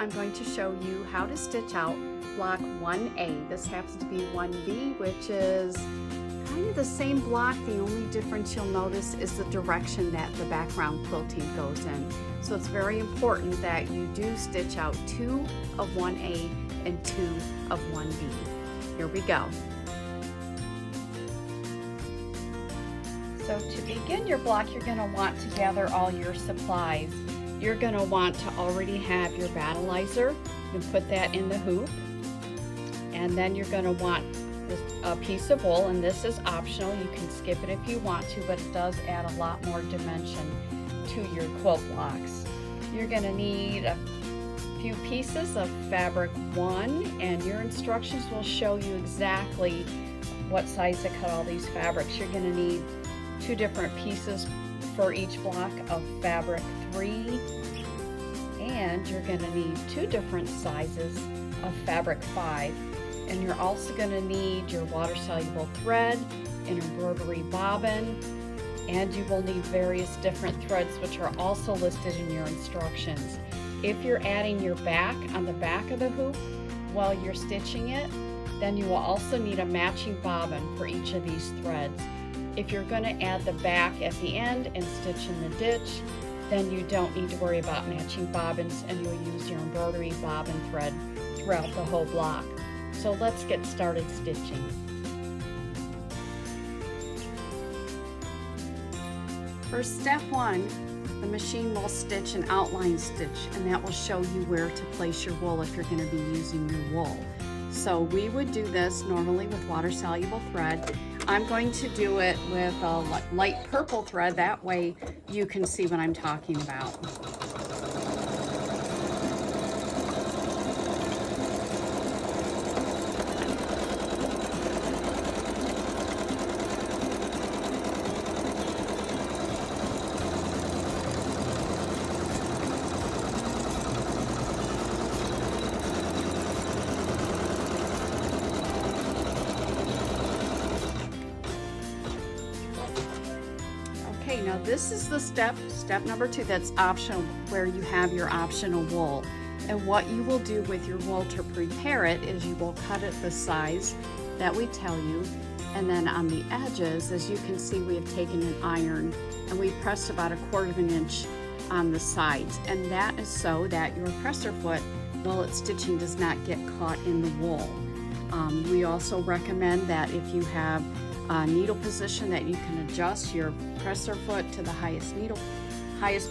I'm going to show you how to stitch out block 1A. This happens to be 1B, which is kind of the same block. The only difference you'll notice is the direction that the background quilting goes in. So it's very important that you do stitch out 2 of 1A and 2 of 1B. Here we go. So to begin your block, you're going to want to gather all your supplies. You're going to want to already have your battleizer. You can put that in the hoop. And then you're going to want a piece of wool, and this is optional. You can skip it if you want to, but it does add a lot more dimension to your quilt blocks. You're going to need a few pieces of fabric 1, and your instructions will show you exactly what size to cut all these fabrics. You're going to need 2 different pieces for each block of fabric 3, and you're going to need 2 different sizes of fabric 5. And you're also going to need your water-soluble thread, an embroidery bobbin, and you will need various different threads which are also listed in your instructions. If you're adding your back on the back of the hoop while you're stitching it, then you will also need a matching bobbin for each of these threads. If you're going to add the back at the end and stitch in the ditch, then you don't need to worry about matching bobbins, and you'll use your embroidery bobbin thread throughout the whole block. So let's get started stitching. For step 1, the machine will stitch an outline stitch, and that will show you where to place your wool if you're going to be using your wool. So we would do this normally with water-soluble thread. I'm going to do it with a light purple thread, that way you can see what I'm talking about. Okay, now this is the step number 2, that's optional, where you have your optional wool. And what you will do with your wool to prepare it is you will cut it the size that we tell you, and then on the edges, as you can see, we have taken an iron and we pressed about 1/4 of an inch on the sides, and that is so that your presser foot, while it's stitching, does not get caught in the wool. We also recommend that if you have a needle position, that you can adjust your presser foot to the highest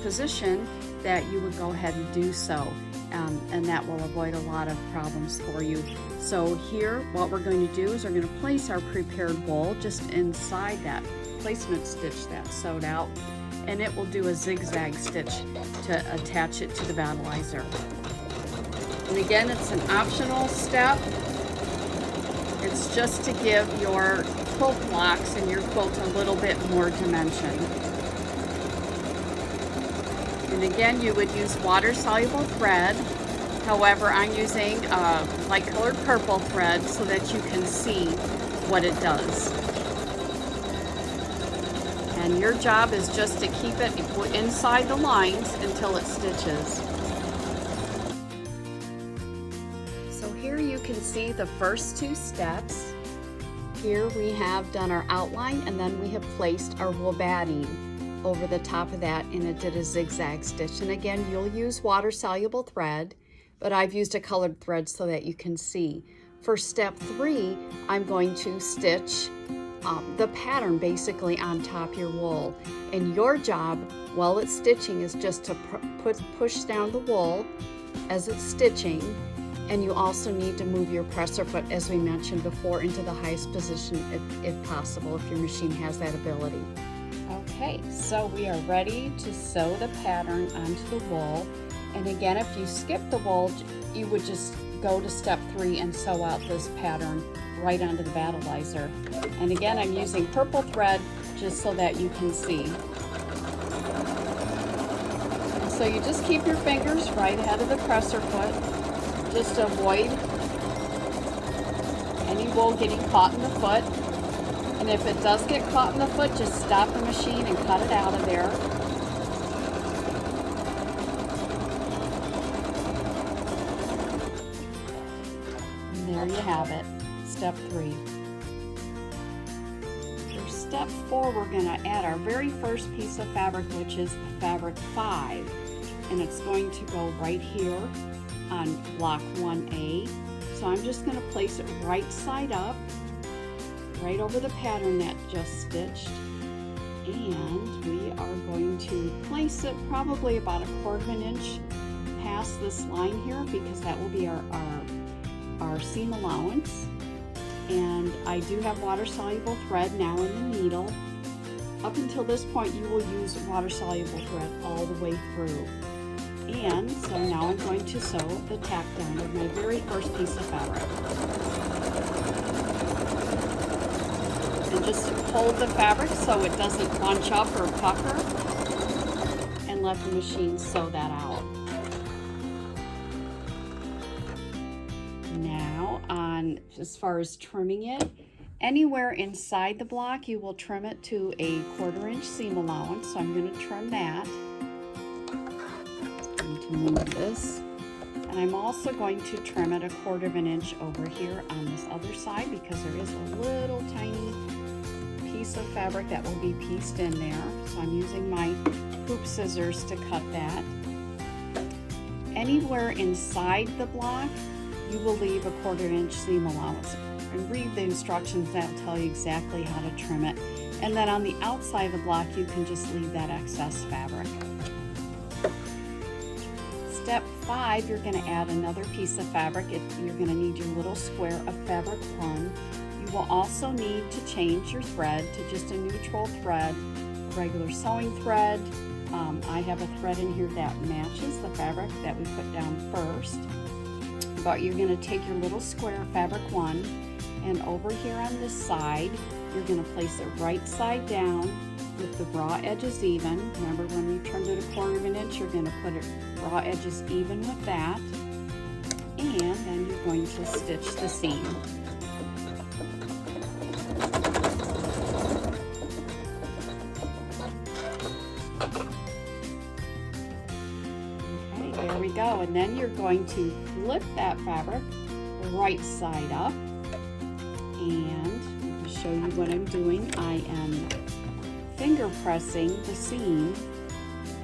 position, that you would go ahead and do so, and that will avoid a lot of problems for you. So here, what we're going to do is we're going to place our prepared wool just inside that placement stitch that's sewed out, and it will do a zigzag stitch to attach it to the battleizer. And again, it's an optional step. It's just to give your quilt blocks and your quilt a little bit more dimension. And again, you would use water-soluble thread. However, I'm using light-colored purple thread so that you can see what it does. And your job is just to keep it inside the lines until it stitches. So here you can see the first 2 steps. Here we have done our outline, and then we have placed our wool batting over the top of that, and it did a zigzag stitch. And again, you'll use water-soluble thread, but I've used a colored thread so that you can see. For step 3, I'm going to stitch the pattern basically on top of your wool. And your job while it's stitching is just to push down the wool as it's stitching. And you also need to move your presser foot, as we mentioned before, into the highest position if possible, if your machine has that ability. Okay, so we are ready to sew the pattern onto the wool. And again, if you skip the wool, you would just go to step 3 and sew out this pattern right onto the battleizer. And again, I'm using purple thread just so that you can see. And so you just keep your fingers right ahead of the presser foot. Just avoid any wool getting caught in the foot. And if it does get caught in the foot, just stop the machine and cut it out of there. there you have it, step 3. For step 4, we're going to add our very first piece of fabric, which is fabric 5. And it's going to go right here on block 1A. So I'm just going to place it right side up, right over the pattern that just stitched. And we are going to place it probably about 1/4 inch past this line here, because that will be our seam allowance. And I do have water soluble thread now in the needle. Up until this point, you will use water soluble thread all the way through. And so now I'm going to sew the tack down of my very first piece of fabric. And just hold the fabric so it doesn't bunch up or pucker, and let the machine sew that out. Now, as far as trimming it, anywhere inside the block you will trim it to a 1/4 inch seam allowance. So I'm going to trim that. I'm going to move this. And I'm also going to trim it 1/4 inch over here on this other side, because there is a little tiny piece of fabric that will be pieced in there. So I'm using my hoop scissors to cut that. Anywhere inside the block, you will leave a 1/4 inch seam allowance. And read the instructions, that will tell you exactly how to trim it. And then on the outside of the block, you can just leave that excess fabric. Step 5, you're going to add another piece of fabric. You're going to need your little square of fabric 1. You will also need to change your thread to just a neutral thread, regular sewing thread. I have a thread in here that matches the fabric that we put down first. But you're going to take your little square of fabric 1, and over here on this side, you're going to place it right side down with the raw edges even. Remember, when we trimmed it 1/4 inch, you're going to put it raw edges even with that. And then you're going to stitch the seam. Okay, there we go. And then you're going to flip that fabric right side up. And to show you what I'm doing, I am finger pressing the seam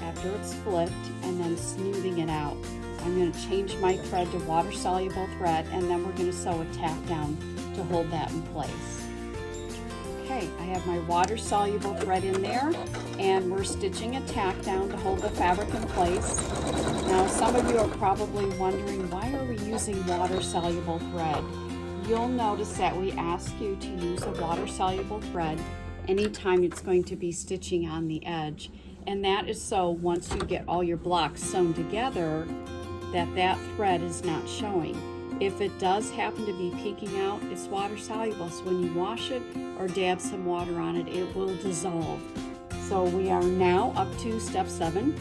after it's flipped and then smoothing it out. I'm going to change my thread to water soluble thread, and then we're going to sew a tack down to hold that in place. Okay, I have my water soluble thread in there, and we're stitching a tack down to hold the fabric in place. Now, some of you are probably wondering, why are we using water soluble thread? You'll notice that we ask you to use a water soluble thread anytime it's going to be stitching on the edge, and that is so once you get all your blocks sewn together, that thread is not showing. If it does happen to be peeking out, it's water soluble, so when you wash it or dab some water on it, it will dissolve. So we are now up to step 7,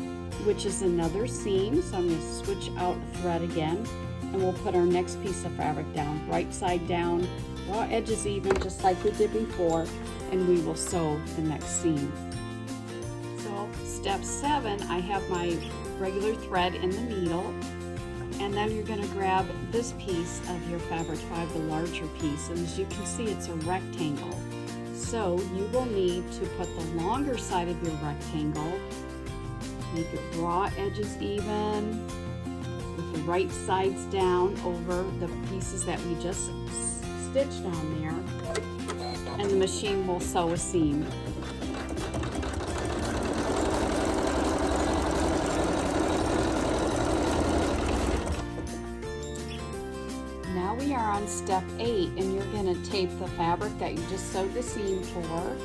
which is another seam. So I'm going to switch out a thread again, and we'll put our next piece of fabric down, right side down, raw edges even, just like we did before, and we will sew the next seam. So step 7, I have my regular thread in the needle, and then you're going to grab this piece of your fabric 5, the larger piece, and as you can see, it's a rectangle. So you will need to put the longer side of your rectangle, make your raw edges even, with the right sides down over the pieces that we just stitched on there, and the machine will sew a seam. Now we are on step 8, and you're going to tape the fabric that you just sewed the seam for.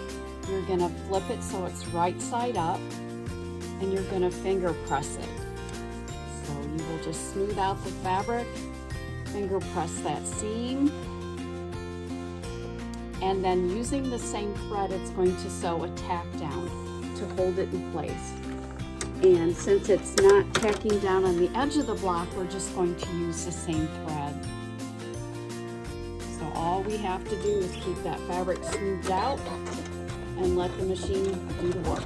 You're going to flip it so it's right side up, and you're going to finger press it. So you will just smooth out the fabric, finger press that seam, and then using the same thread, it's going to sew a tack down to hold it in place. And since it's not tacking down on the edge of the block, we're just going to use the same thread. So all we have to do is keep that fabric smoothed out and let the machine do the work.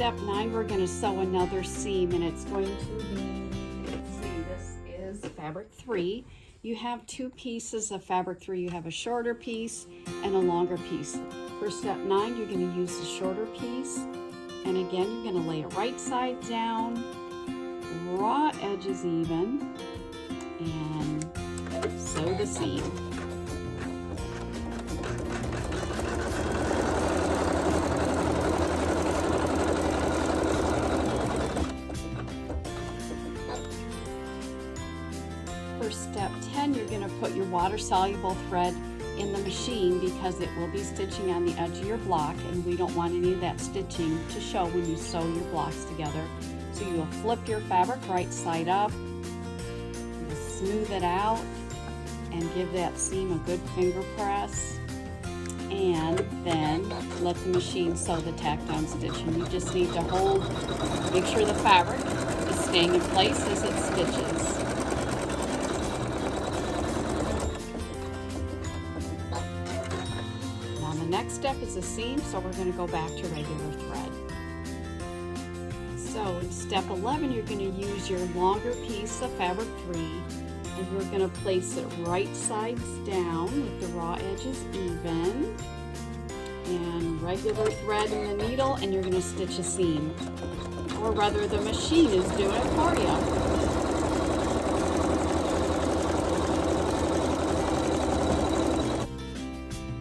step 9, we're going to sew another seam, and it's going to be, let's see, this is fabric 3. You have 2 pieces of fabric 3. You have a shorter piece and a longer piece. For step 9, you're going to use the shorter piece, and again, you're going to lay it right side down, raw edges even, and sew the seam. For step 10, you're going to put your water-soluble thread in the machine because it will be stitching on the edge of your block, and we don't want any of that stitching to show when you sew your blocks together. So you will flip your fabric right side up, you'll smooth it out, and give that seam a good finger press, and then let the machine sew the tack down stitching. You just need to hold, make sure the fabric is staying in place as it stitches. Now the next step is a seam, so we're going to go back to regular thread. So in step 11, you're going to use your longer piece of fabric 3, and we're going to place it right sides down with the raw edges even, and regular thread in the needle, and you're going to stitch a seam, or rather the machine is doing it for you.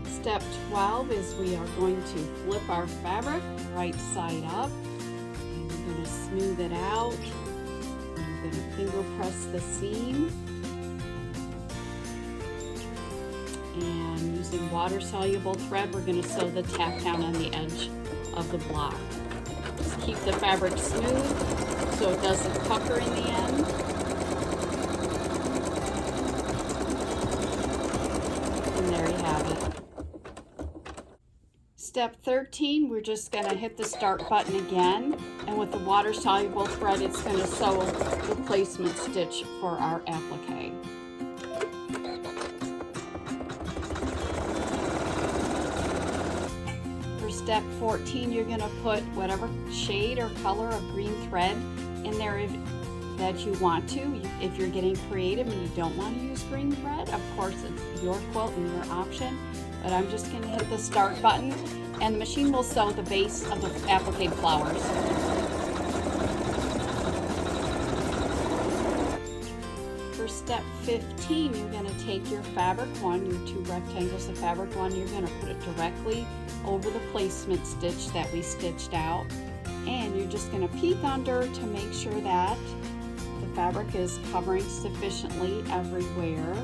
Step 12 is we are going to flip our fabric right side up, and we're going to smooth it out, and we're going to finger press the seam, and using water-soluble thread, we're going to sew the tack down on the edge of the block. Just keep the fabric smooth so it doesn't pucker in the end. And there you have it. Step 13, we're just going to hit the start button again, and with the water-soluble thread, it's going to sew the placement stitch for our applique. Step 14, you're going to put whatever shade or color of green thread in there that you want to. If you're getting creative and you don't want to use green thread, of course it's your quilt and your option, but I'm just going to hit the start button, and the machine will sew the base of the applique flowers. For step 15, you're going to take your fabric 1, your 2 rectangles of fabric 1, you're going to put it directly over the placement stitch that we stitched out, and you're just going to peek under to make sure that the fabric is covering sufficiently everywhere.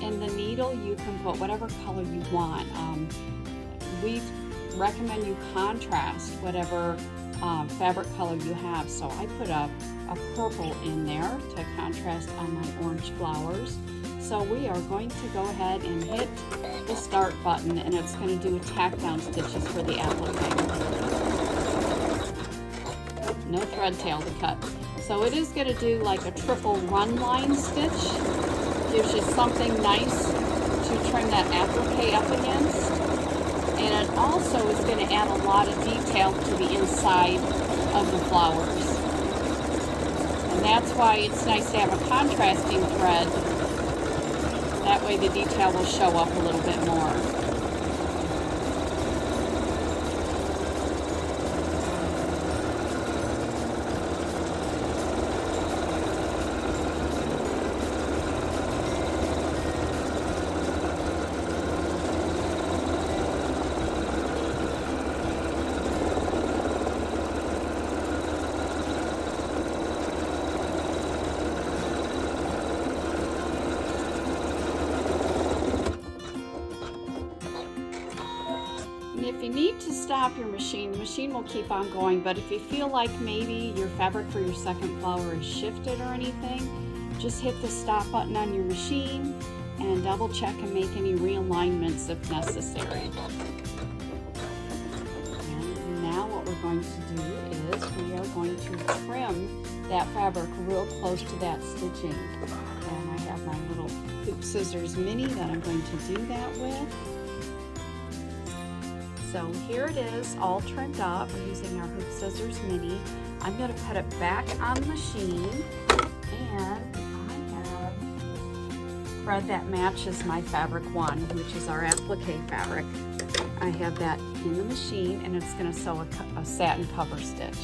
In the needle, you can put whatever color you want. We recommend you contrast whatever fabric color you have, so I put a purple in there to contrast on my orange flowers. So we are going to go ahead and hit the start button, and it's going to do tack down stitches for the applique. No thread tail to cut. So it is going to do like a triple run line stitch. Gives you something nice to trim that applique up against. And it also is going to add a lot of detail to the inside of the flowers. And that's why it's nice to have a contrasting thread. That way the detail will show up a little bit more. If you need to stop your machine, the machine will keep on going, but if you feel like maybe your fabric for your second flower is shifted or anything, just hit the stop button on your machine and double check and make any realignments if necessary. And now what we're going to do is we are going to trim that fabric real close to that stitching. And I have my little hoop scissors mini that I'm going to do that with. So here it is, all trimmed up. We're using our hoop scissors mini. I'm going to put it back on the machine, and I have thread that matches my fabric one, which is our applique fabric. I have that in the machine, and it's going to sew a satin cover stitch.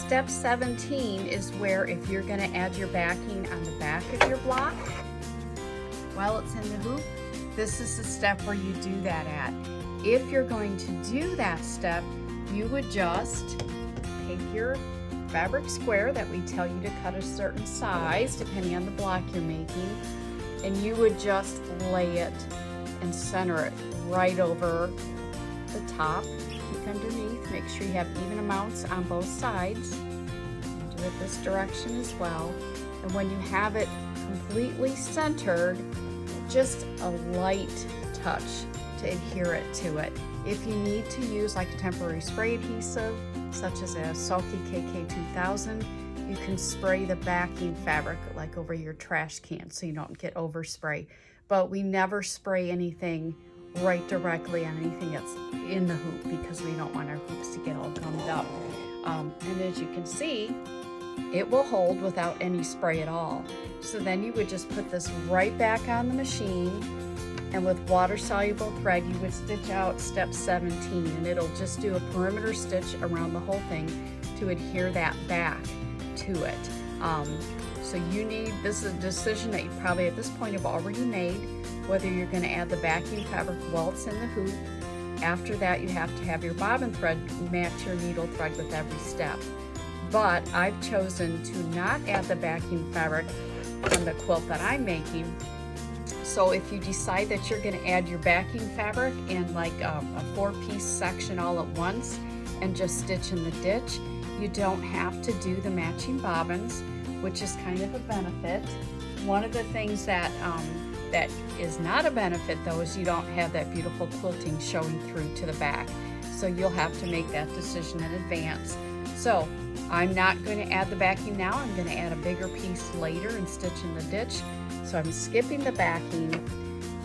Step 17 is where if you're going to add your backing on the back of your block while it's in the hoop, this is the step where you do that at. If you're going to do that step, you would just take your fabric square that we tell you to cut a certain size depending on the block you're making, and you would just lay it and center it right over the top. Peek underneath, make sure you have even amounts on both sides. Do it this direction as well. And when you have it completely centered, just a light touch to adhere it to it. If you need to use like a temporary spray adhesive, such as a Sulky KK2000, you can spray the backing fabric like over your trash can so you don't get overspray. But we never spray anything right directly on anything that's in the hoop because we don't want our hoops to get all gummed up. And as you can see, it will hold without any spray at all. So then you would just put this right back on the machine, and with water-soluble thread you would stitch out step 17, and it'll just do a perimeter stitch around the whole thing to adhere that back to it. So this is a decision that you probably at this point have already made, whether you're going to add the backing fabric while it's in the hoop. After that, you have to have your bobbin thread match your needle thread with every step. But I've chosen to not add the backing fabric on the quilt that I'm making. So if you decide that you're going to add your backing fabric in like a 4-piece section all at once and just stitch in the ditch, you don't have to do the matching bobbins, which is kind of a benefit. One of the things that is not a benefit though is you don't have that beautiful quilting showing through to the back. So you'll have to make that decision in advance. So I'm not going to add the backing now. I'm going to add a bigger piece later and stitch in the ditch. So I'm skipping the backing.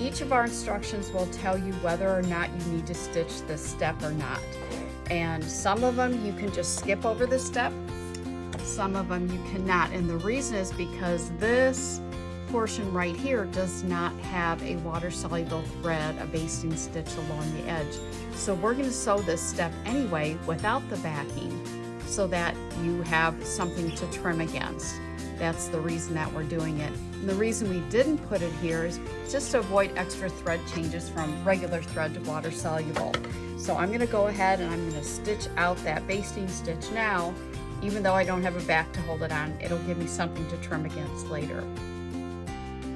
Each of our instructions will tell you whether or not you need to stitch this step or not. And some of them you can just skip over the step. Some of them you cannot. And the reason is because this portion right here does not have a water-soluble thread, a basting stitch along the edge. So we're going to sew this step anyway without the backing so that you have something to trim against. That's the reason that we're doing it. And the reason we didn't put it here is just to avoid extra thread changes from regular thread to water-soluble. So I'm going to go ahead and I'm going to stitch out that basting stitch now. Even though I don't have a back to hold it on, it'll give me something to trim against later.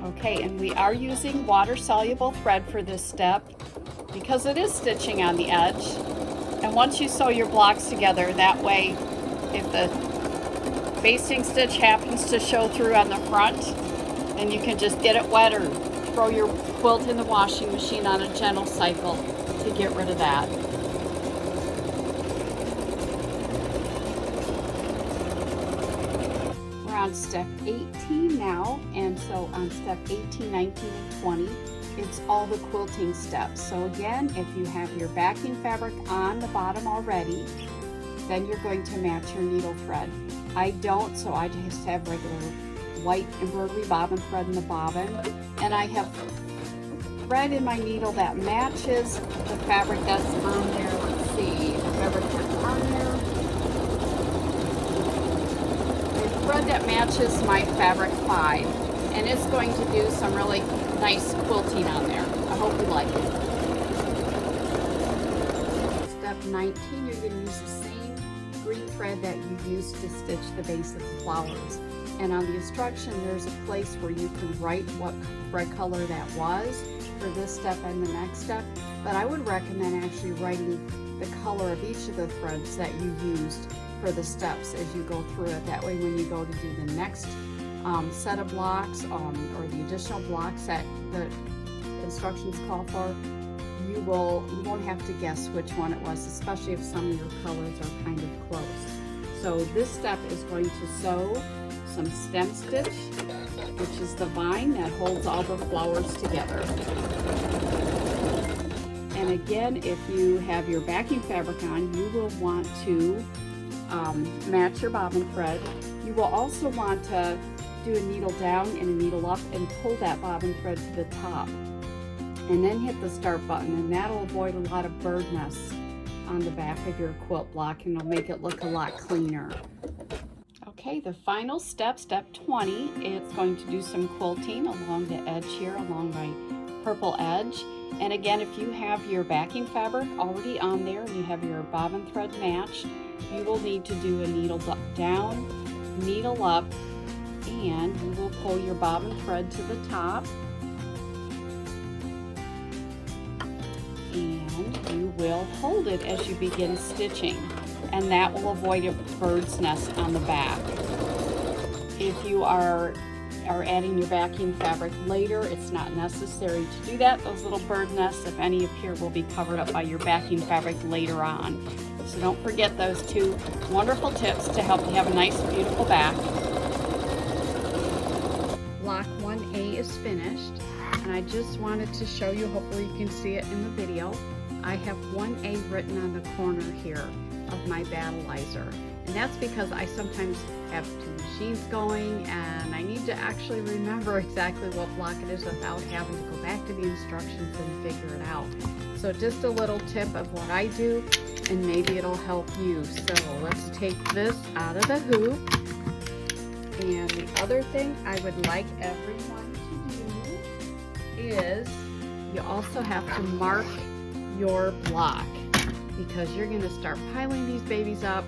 Okay, and we are using water-soluble thread for this step because it is stitching on the edge. And once you sew your blocks together, that way, if the basting stitch happens to show through on the front, then you can just get it wet or throw your quilt in the washing machine on a gentle cycle to get rid of that. On step 18 now, and so on step 18, 19, and 20, it's all the quilting steps. So again, if you have your backing fabric on the bottom already, then you're going to match your needle thread. I don't, so I just have regular white embroidery bobbin thread in the bobbin, and I have thread in my needle that matches the fabric that's on there. Let's see, the fabric that's on there. Thread that matches my fabric 5, and it's going to do some really nice quilting on there. I hope you like it. Step 19, you're going to use the same green thread that you used to stitch the base of the flowers. And on the instruction, there's a place where you can write what thread color that was for this step and the next step. But I would recommend actually writing the color of each of the threads that you used for the steps as you go through it. That way when you go to do the next set of blocks or the additional blocks that the instructions call for, you won't have to guess which one it was, especially if some of your colors are kind of close. So this step is going to sew some stem stitch, which is the vine that holds all the flowers together. And again, if you have your backing fabric on, you will want to match your bobbin thread. You will also want to do a needle down and a needle up and pull that bobbin thread to the top. And then hit the start button, and that'll avoid a lot of bird nests on the back of your quilt block, and it'll make it look a lot cleaner. Okay, the final step, step 20, it's going to do some quilting along the edge here, along my purple edge. And again, if you have your backing fabric already on there and you have your bobbin thread matched, you will need to do a needle down, needle up, and you will pull your bobbin thread to the top. And you will hold it as you begin stitching, and that will avoid a bird's nest on the back. If you are adding your backing fabric later, it's not necessary to do that. Those little bird nests, if any appear, will be covered up by your backing fabric later on. So don't forget those two wonderful tips to help you have a nice, beautiful back. Block 1A is finished, and I just wanted to show you, hopefully you can see it in the video, I have 1A written on the corner here of my battleizer. And that's because I sometimes have two machines going and I need to actually remember exactly what block it is without having to go back to the instructions and figure it out. So just a little tip of what I do, and maybe it'll help you. So let's take this out of the hoop. And the other thing I would like everyone to do is you also have to mark your block, because you're going to start piling these babies up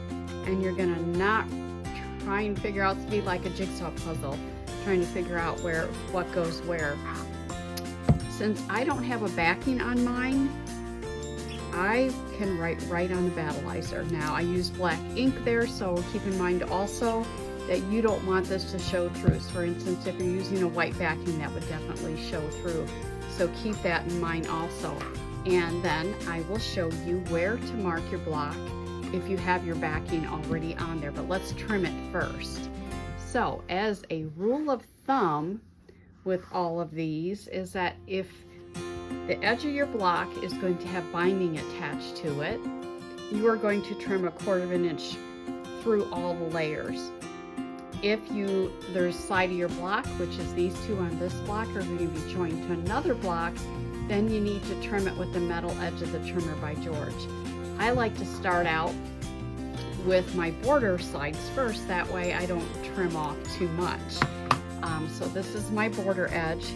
and you're going to not try and figure out, to be like a jigsaw puzzle, trying to figure out what goes where. Since I don't have a backing on mine, I can write right on the battleizer. Now I use black ink there, so keep in mind also that you don't want this to show through. So for instance, if you're using a white backing, that would definitely show through. So keep that in mind also. And then I will show you where to mark your block if you have your backing already on there, but let's trim it first. So as a rule of thumb with all of these is that if the edge of your block is going to have binding attached to it, you are going to trim 1/4 inch through all the layers. If there's side of your block, which is these two on this block, are going to be joined to another block, then you need to trim it with the metal edge of the trimmer by George. I like to start out with my border sides first, that way I don't trim off too much. So this is my border edge,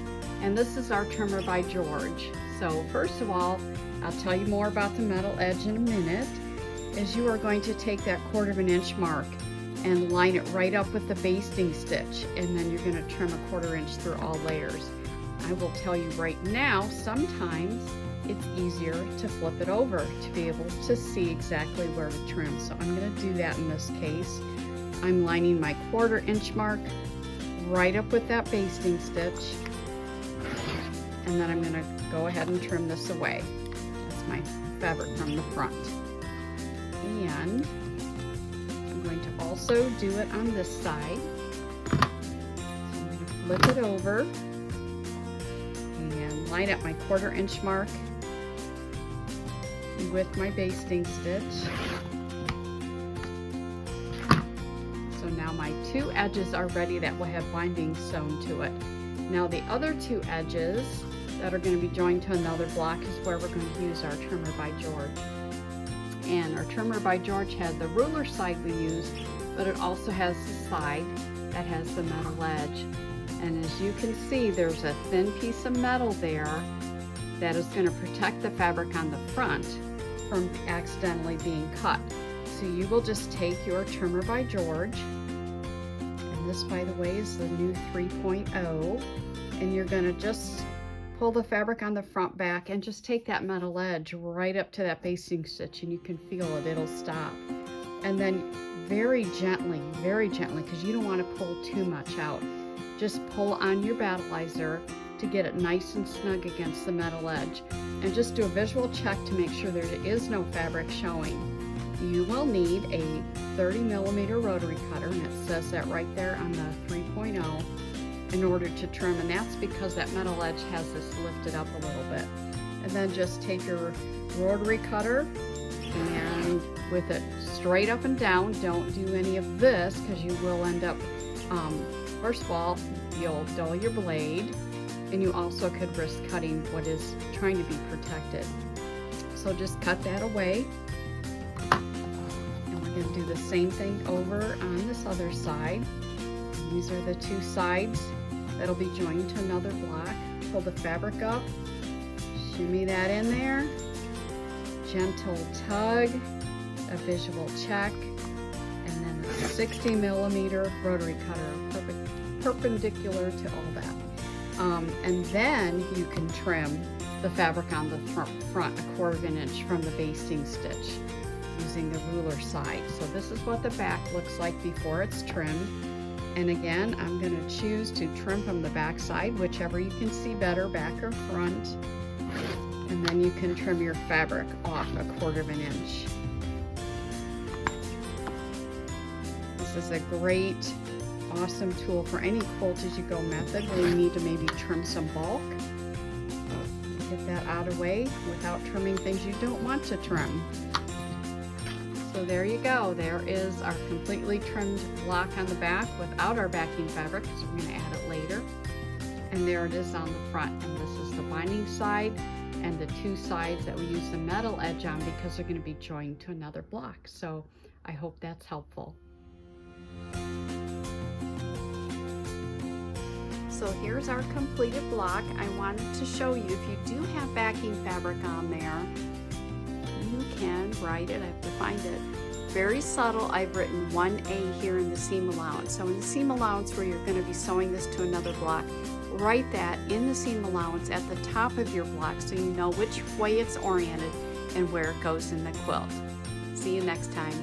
and this is our trimmer by George. So first of all, I'll tell you more about the metal edge in a minute, is you are going to take that 1/4 inch mark and line it right up with the basting stitch, and then you're going to trim 1/4 inch through all layers. I will tell you right now, sometimes it's easier to flip it over to be able to see exactly where to trim. So I'm going to do that in this case. I'm lining my 1/4 inch mark right up with that basting stitch, and then I'm going to go ahead and trim this away. That's my fabric from the front. And I'm going to also do it on this side. So I'm going to flip it over and line up my 1/4 inch mark with my basting stitch. So now my two edges are ready that will have binding sewn to it. Now the other two edges that are going to be joined to another block is where we're going to use our trimmer by George. And our trimmer by George has the ruler side we use, but it also has the side that has the metal edge. And as you can see, there's a thin piece of metal there that is going to protect the fabric on the front from accidentally being cut. So you will just take your trimmer by George, and this, by the way, is the new 3.0, and you're going to just pull the fabric on the front back and just take that metal edge right up to that basting stitch, and you can feel it, it'll stop. And then very gently, because you don't want to pull too much out, just pull on your battleizer to get it nice and snug against the metal edge. And just do a visual check to make sure there is no fabric showing. You will need a 30mm rotary cutter, and it says that right there on the 3.0, in order to trim, and that's because that metal edge has this lifted up a little bit. And then just take your rotary cutter and with it straight up and down, don't do any of this because you will end up, first of all, you'll dull your blade, and you also could risk cutting what is trying to be protected. So just cut that away. And we're going to do the same thing over on this other side. These are the two sides that'll be joined to another block. Pull the fabric up, shimmy that in there, gentle tug, a visual check, and then a 60mm rotary cutter perpendicular to all that. And then you can trim the fabric on the front 1/4 inch from the basting stitch using the ruler side. So this is what the back looks like before it's trimmed. And again, I'm going to choose to trim from the back side, whichever you can see better, back or front. And then you can trim your fabric off 1/4 inch. This is a great, awesome tool for any quilt as you go method where you need to maybe trim some bulk. Get that out of the way without trimming things you don't want to trim. So there you go. There is our completely trimmed block on the back without our backing fabric, because we're going to add it later. And there it is on the front. And this is the binding side and the two sides that we use the metal edge on because they're going to be joined to another block. So I hope that's helpful. So here's our completed block. I wanted to show you, if you do have backing fabric on there, you can write it. I have to find it. Very subtle, I've written 1A here in the seam allowance. So in the seam allowance where you're going to be sewing this to another block, write that in the seam allowance at the top of your block so you know which way it's oriented and where it goes in the quilt. See you next time.